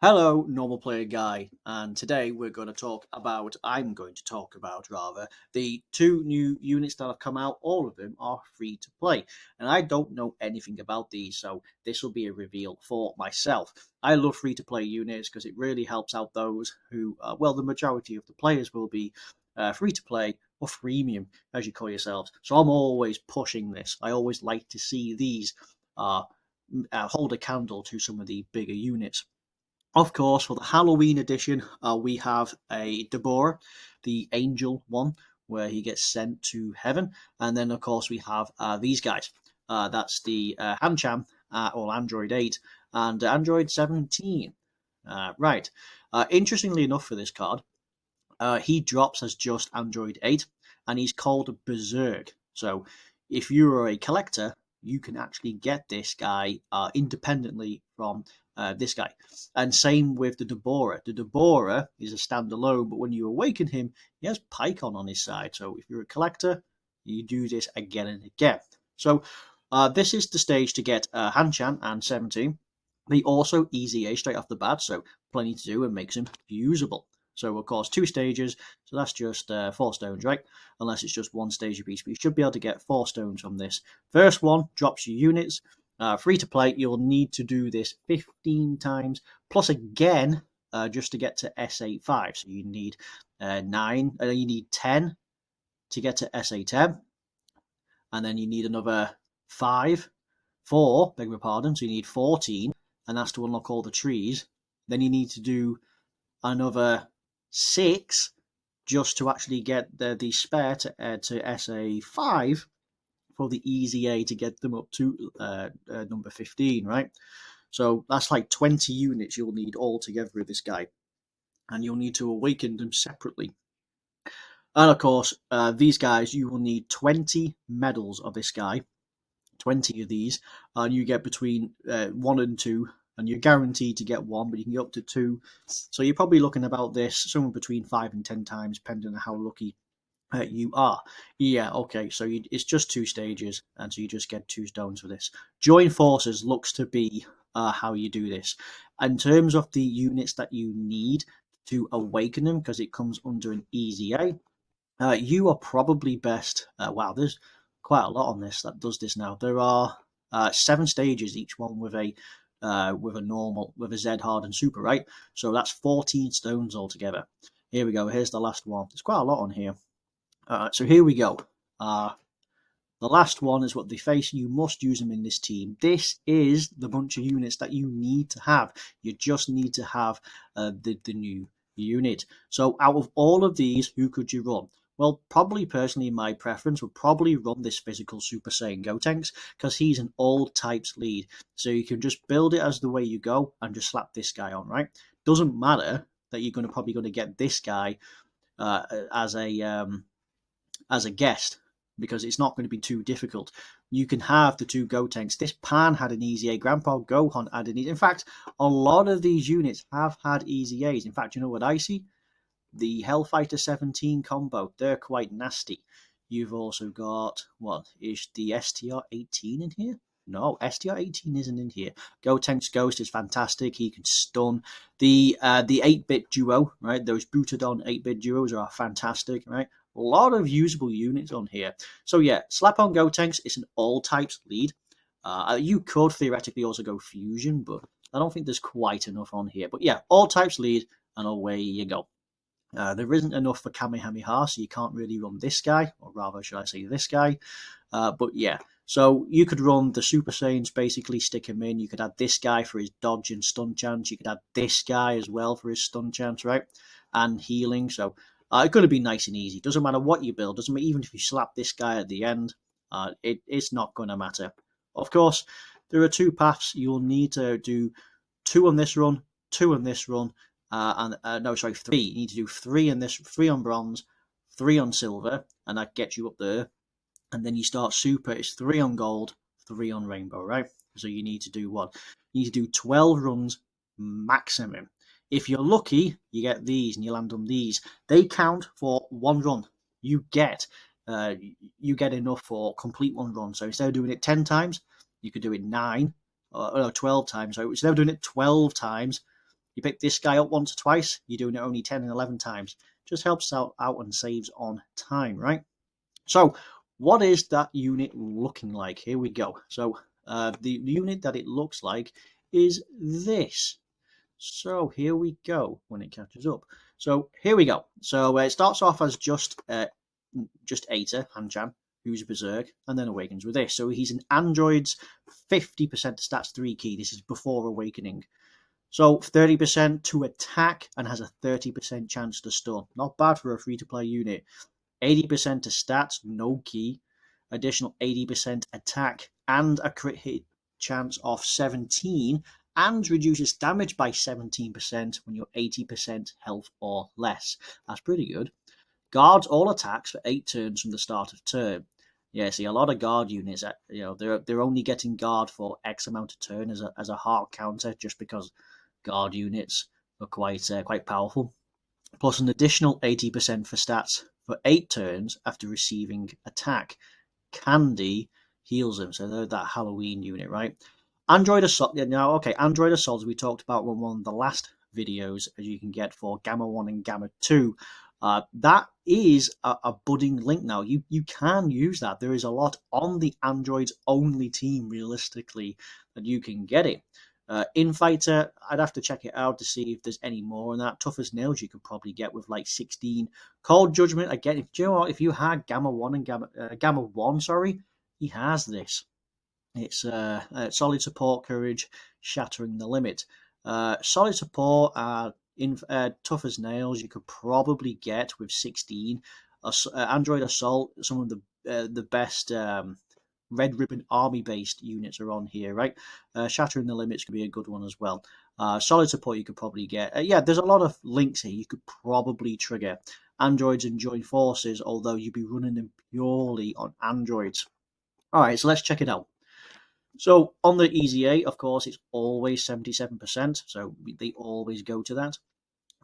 Hello, normal player guy, and today I'm going to talk about the two new units that have come out. All of them are free to play, and I don't know anything about these, so this will be a reveal for myself. I love free to play units because it really helps out those who, the majority of the players will be free to play or freemium, as you call yourselves. So I'm always pushing this. I always like to see these hold a candle to some of the bigger units. Of course, for the Halloween edition, we have a Dabura, the angel one, where he gets sent to heaven. And then, of course, we have these guys. That's the Hacchan, or Android 8, and Android 17. Right. Interestingly enough for this card, he drops as just Android 8, and he's called Berserk. So if you're a collector, you can actually get this guy independently from this guy. And same with the Dabura. The Dabura is a standalone, but when you awaken him, he has Paikuhan on his side. So if you're a collector, you do this again and again. So this is the stage to get Hacchan and 17. They also easy A straight off the bat, so plenty to do and makes him usable. So, of course, two stages, so that's just 4 stones, right? Unless it's just one stage apiece, but you should be able to get 4 stones from this. First one drops your units. Free to play, you'll need to do this 15 times, plus again, just to get to SA5. So you need 10 to get to SA10, and then you need another 4, beg your pardon, so you need 14, and that's to unlock all the trees. Then you need to do another 6 just to actually get the spare to add to SA5 for the easy A to get them up to number 15, right? So that's like 20 units you'll need all together with this guy, and you'll need to awaken them separately. And of course, these guys, you will need 20 medals of this guy, 20 of these, and you get between 1 and 2, and you're guaranteed to get 1, but you can get up to 2. So you're probably looking about this somewhere between 5 and 10 times, depending on how lucky you are. Yeah, okay, so it's just 2 stages, and so you just get 2 stones for this. Join forces looks to be how you do this. In terms of the units that you need to awaken them, because it comes under an easy A, you are probably best. Wow, there's quite a lot on this that does this now. There are 7 stages, each one with a Z hard and super, right? So that's 14 stones altogether. Here we go. Here's the last one. There's quite a lot on here. So here we go. The last one is what they face. You must use them in this team. This is the bunch of units that you need to have. You just need to have the new unit. So out of all of these, who could you run? Well, probably personally, my preference would probably run this physical Super Saiyan Gotenks because he's an all types lead. So you can just build it as the way you go and just slap this guy on, right? Doesn't matter that you're probably going to get this guy as a guest, because it's not going to be too difficult. You can have the 2 Gotenks. This Pan had an easy A. Grandpa Gohan had an easy. In fact, a lot of these units have had easy A's. In fact, you know what I see? The Hellfighter 17 combo. They're quite nasty. You've also got, what, is the STR-18 in here? No, STR-18 isn't in here. Gotenks Ghost is fantastic. He can stun. The 8-bit duo, right? Those Butadon 8-bit duos are fantastic, right? A lot of usable units on here. So yeah, slap on Gotenks. It's an all types lead. You could theoretically also go Fusion, but I don't think there's quite enough on here. But yeah, all types lead, and away you go. There isn't enough for Kamehameha, so you can't really run this guy, or rather, should I say this guy. But yeah, so you could run the Super Saiyans, basically stick him in. You could add this guy for his dodge and stun chance. You could add this guy as well for his stun chance, right? And healing. So it's going to be nice and easy. Doesn't matter what you build. Doesn't matter even if you slap this guy at the end. It's not going to matter. Of course, there are 2 paths. You'll need to do 2 on this run, 2 on this run, no, sorry, 3. You need to do 3 on this, 3 on bronze, 3 on silver, and that gets you up there. And then you start super. It's 3 on gold, 3 on rainbow, right? So you need to do what? You need to do 12 runs maximum. If you're lucky, you get these and you land on these. They count for 1 run. You get enough for complete 1 run. So instead of doing it 10 times, you could do it 9 or 12 times. So instead of doing it 12 times, You pick this guy up once or twice, you're doing it only 10 and 11 times. Just helps out and saves on time, right? So what is that unit looking like? Here we go. So the unit that it looks like is this. So here we go when it catches up. So here we go. So it starts off as just Aita, Hacchan, who's a Berserk, and then awakens with this. So he's an android's 50% stats 3 key. This is before awakening. So 30% to attack and has a 30% chance to stun. Not bad for a free-to-play unit. 80% to stats, no key. Additional 80% attack and a crit hit chance of 17 and reduces damage by 17% when you're 80% health or less. That's pretty good. Guards all attacks for 8 turns from the start of turn. Yeah, see, a lot of guard units, they're only getting guard for X amount of turn as a hard counter, just because guard units are quite powerful. Plus an additional 80% for stats for 8 turns after receiving attack. Candy heals them, so they're that Halloween unit, right? Android Assault. Now, okay, Android Assault, we talked about one of the last videos, as you can get for Gamma 1 and Gamma 2. That is a budding link now. You can use that. There is a lot on the Androids only team, realistically, that you can get it. Infighter, I'd have to check it out to see if there's any more on that. Tough as Nails, you could probably get with like 16. Cold Judgment, again, do you know what? If you had Gamma 1 and Gamma 1, sorry, he has this. It's solid support, courage, shattering the limit. Solid support, tough as nails, you could probably get with 16. Android Assault, some of the best Red Ribbon Army based units are on here, right? Shattering the limits could be a good one as well. Solid support you could probably get. Yeah, there's a lot of links here you could probably trigger. Androids and joint forces, although you'd be running them purely on androids. All right, so let's check it out. So on the Easy A, of course, it's always 77%, so they always go to that.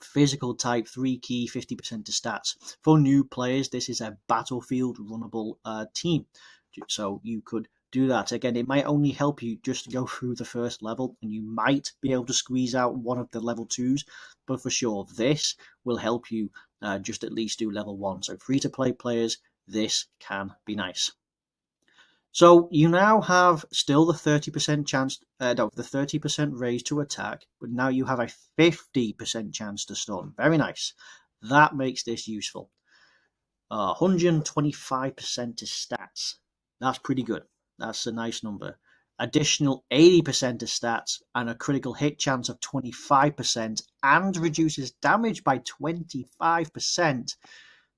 Physical type, 3 key, 50% to stats. For new players, this is a battlefield runnable team, so you could do that. Again, it might only help you just to go through the first level, and you might be able to squeeze out one of the level 2s, but for sure, this will help you just at least do level 1. So free-to-play players, this can be nice. So you now have still the 30% chance, the 30% raise to attack, but now you have a 50% chance to stun. Very nice. That makes this useful. 125% to stats. That's pretty good. That's a nice number. Additional 80% to stats and a critical hit chance of 25% and reduces damage by 25%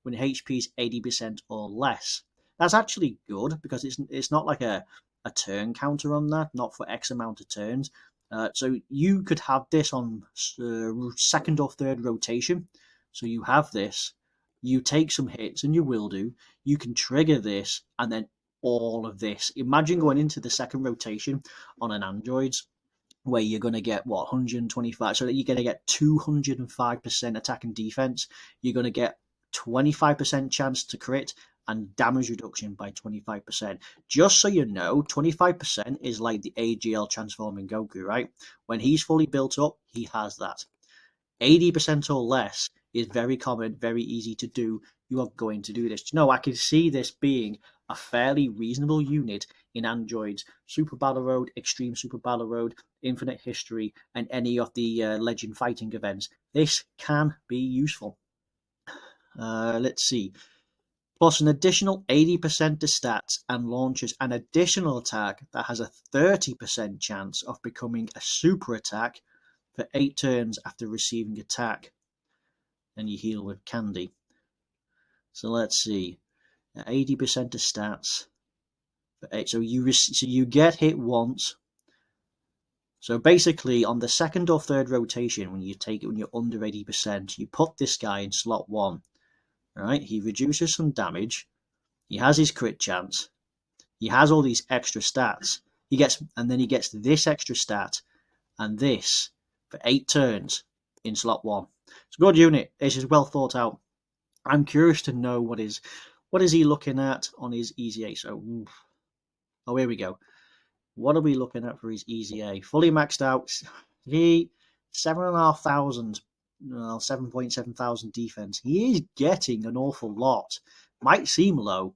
when HP is 80% or less. That's actually good because it's not like a turn counter on that, not for X amount of turns. So you could have this on second or third rotation. So you have this, you take some hits, and you will do. You can trigger this, and then all of this. Imagine going into the second rotation on an Androids where you're going to get 125, so that you're going to get 205% attack and defense. You're going to get 25% chance to crit and damage reduction by 25%. Just so you know, 25% is like the AGL transforming Goku, right? When he's fully built up, he has that. 80% or less is very common, very easy to do. You are going to do this. No, I can see this being a fairly reasonable unit in Androids, Super Battle Road, Extreme Super Battle Road, Infinite History, and any of the Legend Fighting events. This can be useful. Let's see. Plus an additional 80% to stats and launches an additional attack that has a 30% chance of becoming a super attack for 8 turns after receiving attack. And you heal with candy. So let's see. 80% to stats. So you get hit once. So basically, on the second or third rotation, when you're under 80%, you put this guy in slot 1. Right? He reduces some damage. He has his crit chance. He has all these extra stats. And then he gets this extra stat and this for 8 turns in slot 1. It's a good unit. This is well thought out. I'm curious to know what is he looking at on his Easy A. So, here we go. What are we looking at for his Easy A? Fully maxed out. 7,500, 7.7 thousand defense. He is getting an awful lot. Might seem low,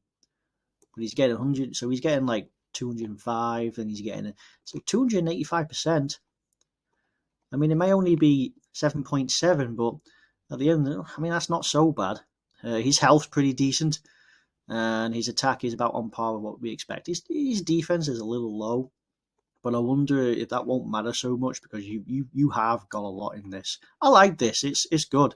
but he's getting 100. So he's getting like 205, and he's getting so 285%. I mean, it may only be 7.7, but at the end, I mean, that's not so bad. His health's pretty decent, and his attack is about on par with what we expect. His defense is a little low, but I wonder if that won't matter so much because you have got a lot in this. I like this. It's good.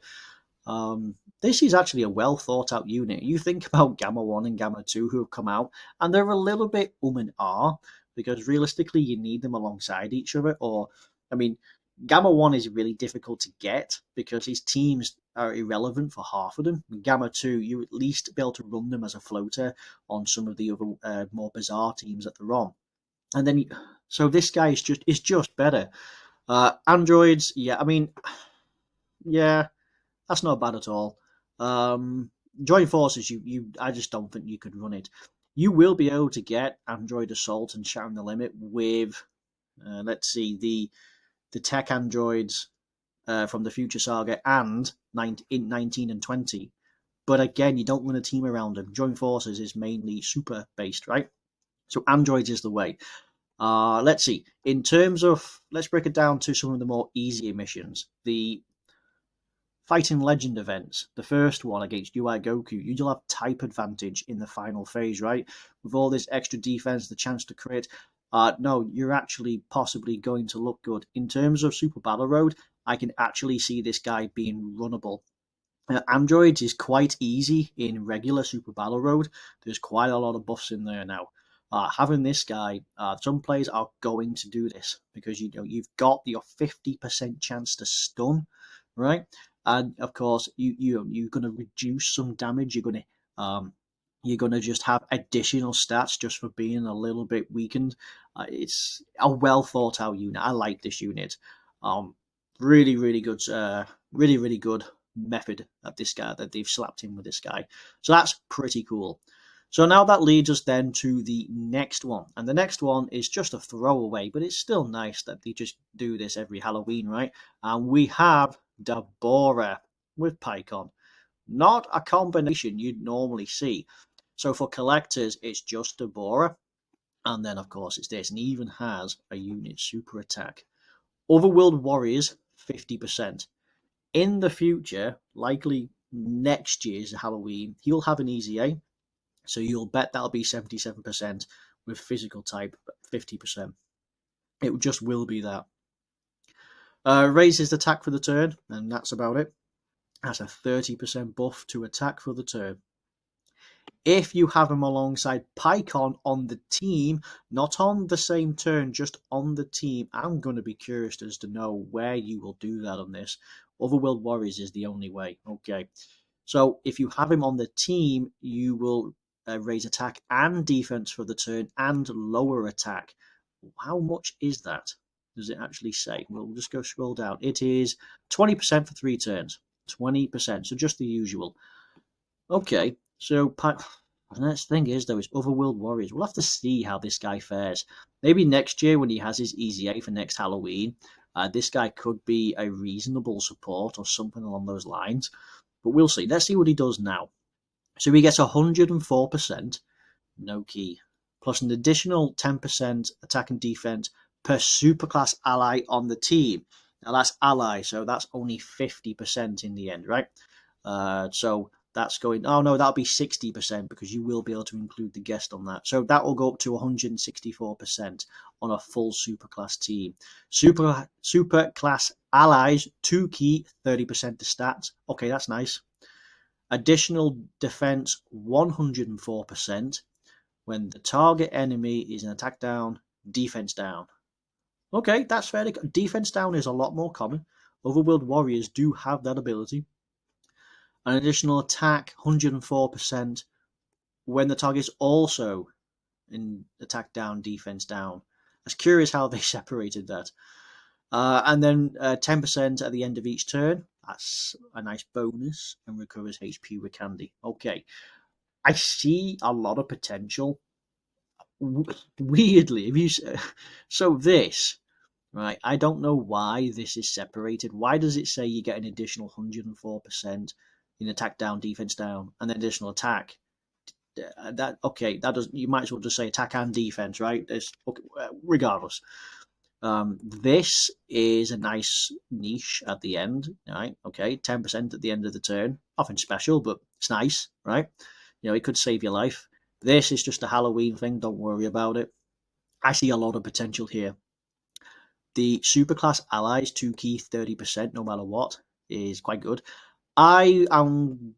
This is actually a well thought out unit. You think about Gamma 1 and Gamma 2 who have come out, and they're a little bit and ah, because realistically you need them alongside each other. Or, I mean, Gamma 1 is really difficult to get because his teams are irrelevant for half of them. Gamma 2, you at least be able to run them as a floater on some of the other more bizarre teams that they're on. And then, so this guy is just better. Androids, yeah, I mean, yeah, that's not bad at all. Join forces, I just don't think you could run it. You will be able to get Android Assault and Shattering the Limit with, let's see, the tech androids from the Future Saga and 19 and 20. But again, you don't run a team around them. Join forces is mainly super based, right? So androids is the way. Let's see. In terms of, let's break it down to some of the more easier missions. The Fighting Legend events, the first one against UI Goku, you'll have type advantage in the final phase, right? With all this extra defense, the chance to crit. No, you're actually possibly going to look good. In terms of Super Battle Road, I can actually see this guy being runnable. Androids is quite easy in regular Super Battle Road. There's quite a lot of buffs in there now. Having this guy, some players are going to do this because you've got your 50% chance to stun, right? And of course, you're going to reduce some damage. You're going to just have additional stats just for being a little bit weakened. It's a well thought out unit. I like this unit. Really, really good. Really good method at this guy that they've slapped in with this guy. So that's pretty cool. So now that leads us then to the next one. And the next one is just a throwaway, but it's still nice that they just do this every Halloween, right? And we have Dabura with Paikuhan. Not a combination you'd normally see. So for collectors, it's just Dabura. And then, of course, it's this. And he even has a unit super attack. Otherworld Warriors, 50%. In the future, likely next year's Halloween, he'll have an easy A. So you'll bet that'll be 77% with physical type, 50%. It just will be that. Raises attack for the turn, and that's about it. That's a 30% buff to attack for the turn. If you have him alongside Paikuhan on the team, not on the same turn, just on the team, I'm going to be curious as to know where you will do that on this. Otherworld Warriors is the only way. Okay. So if you have him on the team, you will raise attack and defense for the turn and lower attack. How much is that? Does it actually say? We'll just go scroll down. It is 20% for 3 turns. 20%. So just the usual. Okay. So the next thing is, though, is Otherworld Warriors. We'll have to see how this guy fares. Maybe next year when he has his Easy A for next Halloween, this guy could be a reasonable support or something along those lines. But we'll see. Let's see what he does now. So he gets 104%, no key, plus an additional 10% attack and defense per superclass ally on the team. Now that's ally, so that's only 50% in the end, right? So that's going, oh no, that'll be 60% because you will be able to include the guest on that. So that will go up to 164% on a full superclass team. Superclass allies, 2 key, 30% to stats. Okay, that's nice. Additional defense 104% when the target enemy is an attack down, defense down. Okay, that's fairly good. Defense down is a lot more common. Otherworld Warriors do have that ability. An additional attack 104% when the target is also in attack down, defense down. I was curious how they separated that. And then 10% at the end of each turn. That's a nice bonus and recovers HP with candy. Okay. I see a lot of potential. Weirdly, so this, right? I don't know why this is separated. Why does it say you get an additional 104% in attack down, defense down, and then additional attack? That okay? That does. You might as well just say attack and defense, right? Okay, regardless. This is a nice niche at the end, right? Okay, 10% at the end of the turn. Nothing special, but it's nice, right? You know, it could save your life. This is just a Halloween thing. Don't worry about it. I see a lot of potential here. The superclass allies 2 key 30% no matter what is quite good. I am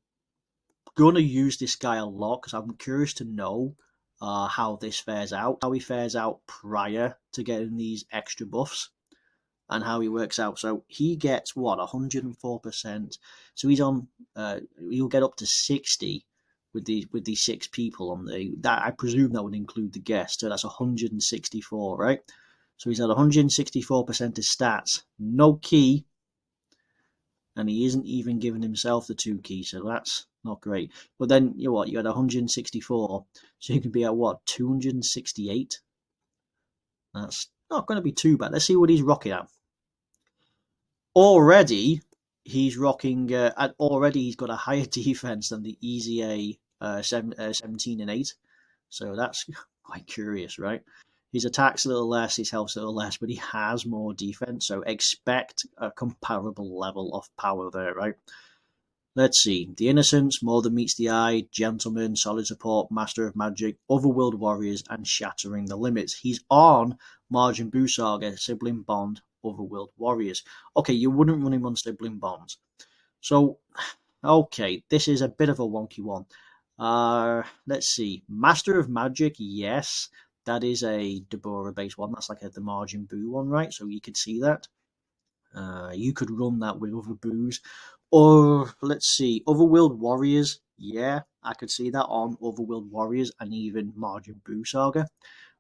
going to use this guy a lot because I'm curious to know how this fares out, how he fares out prior to getting these extra buffs, and how he works out. So he gets what 104%. So he's on. He'll get up to 60 with these 6 people on the. That I presume that would include the guest. So that's 164, right? So he's at 164% of stats, no key, and he isn't even giving himself the 2 key. So that's not great. But then you know what? You had 164, so you could be at what 268. That's not going to be too bad. Let's see what he's rocking at. Already he's rocking. Already he's got a higher defense than the Easy A 17 and 8. So that's quite curious, right? His attack's a little less, his health's a little less, but he has more defense. So expect a comparable level of power there, right? Let's see. The Innocence, More Than Meets the Eye, Gentleman, Solid Support, Master of Magic, Otherworld Warriors, and Shattering the Limits. He's on Majin Buu Saga, Sibling Bond, Otherworld Warriors. Okay, you wouldn't run him on Sibling Bonds. So, okay, this is a bit of a wonky one. Let's see. Master of Magic, yes. That is a Dabura based one. That's like the Majin Buu one, right? So you could see that. You could run that with other Boos. Or, let's see, Otherworld Warriors. Yeah, I could see that on Otherworld Warriors and even Majin Buu Saga.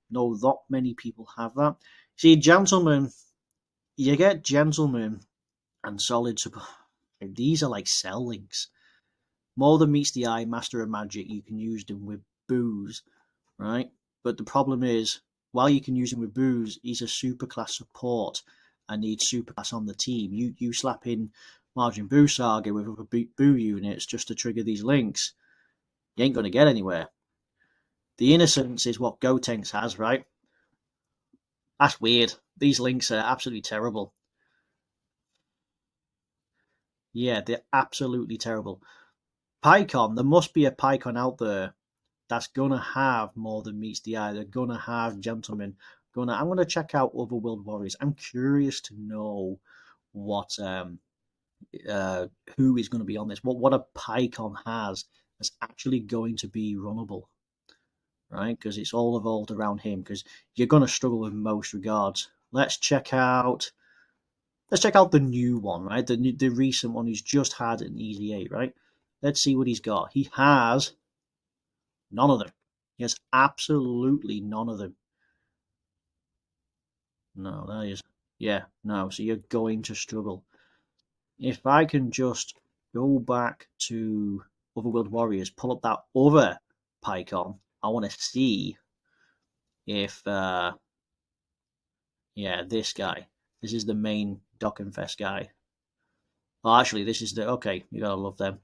No, not many people have that. See, Gentleman, you get Gentleman and Solid Support. These are like cell links. More Than Meets the Eye, Master of Magic, you can use them with Boos, right? But the problem is, while you can use him with Boos, he's a superclass support and needs superclass on the team. You slap in Majin Buu Saga with other Buu units just to trigger these links, you ain't going to get anywhere. The Innocence is what Gotenks has, right? That's weird. These links are absolutely terrible. Yeah, they're absolutely terrible. Paikuhan, there must be a Paikuhan out there that's gonna have More Than Meets the Eye. They're gonna have Gentlemen. I'm gonna check out Otherworld Warriors. I'm curious to know what who is going to be on this. What a Paikuhan has that's actually going to be runnable, right? Because it's all evolved around him. Because you're going to struggle in most regards. Let's check out the new one, right? The recent one who's just had an Easy 8, right? Let's see what he's got. He has none of them. He has absolutely none of them. No, that is, yeah, no. So you're going to struggle. If I can just go back to Otherworld Warriors, pull up that other Paikuhan, I want to see if, yeah, this guy. This is the main Dockenfest guy. Oh, actually, this is the, okay, you gotta love them.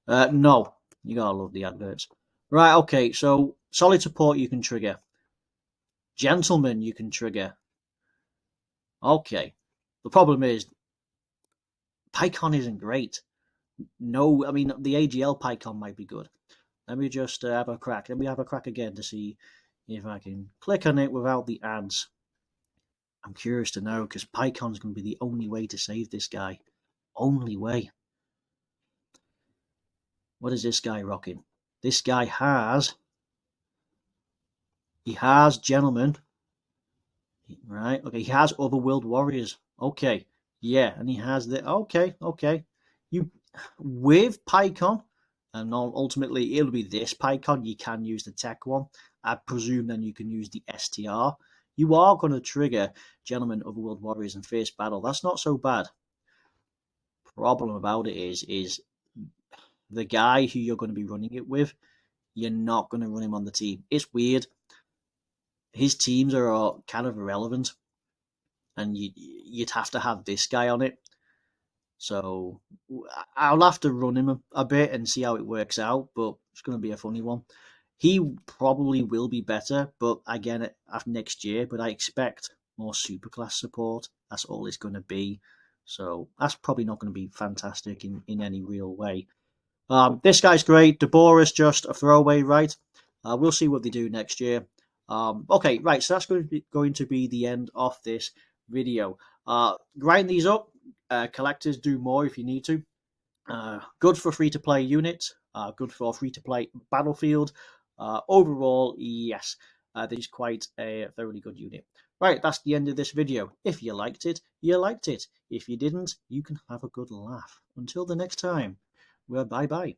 No, you gotta love the adverts. Right, okay, so Solid Support you can trigger. Gentleman you can trigger. Okay. The problem is, Paikuhan isn't great. No, I mean, the AGL Paikuhan might be good. Let me just have a crack. Let me have a crack again to see if I can click on it without the ads. I'm curious to know because Paikuhan's going to be the only way to save this guy. Only way. What is this guy rocking? This guy has. He has Gentlemen. Right? Okay, he has Otherworld Warriors. Okay. Yeah, and he has the. Okay. You. With Paikuhan, and ultimately it'll be this Paikuhan, you can use the tech one. I presume then you can use the STR. You are going to trigger Gentlemen, Otherworld Warriors, and Fierce Battle. That's not so bad. Problem about it is the guy who you're going to be running it with, you're not going to run him on the team. It's weird. His teams are kind of irrelevant. and you'd have to have this guy on it. So I'll have to run him a bit and see how it works out, but it's going to be a funny one. He probably will be better, but again, after next year. But I expect more superclass support. That's all it's going to be. So that's probably not going to be fantastic in any real way. This guy's great. Dabura's just a throwaway, right? We'll see what they do next year. Okay, right. So that's going to be the end of this video. Grind these up. Collectors, do more if you need to. Good for free-to-play units. Good for free-to-play Battlefield. Overall, yes, this is quite a thoroughly good unit. Right, that's the end of this video. If you liked it, you liked it. If you didn't, you can have a good laugh. Until the next time, well, bye-bye.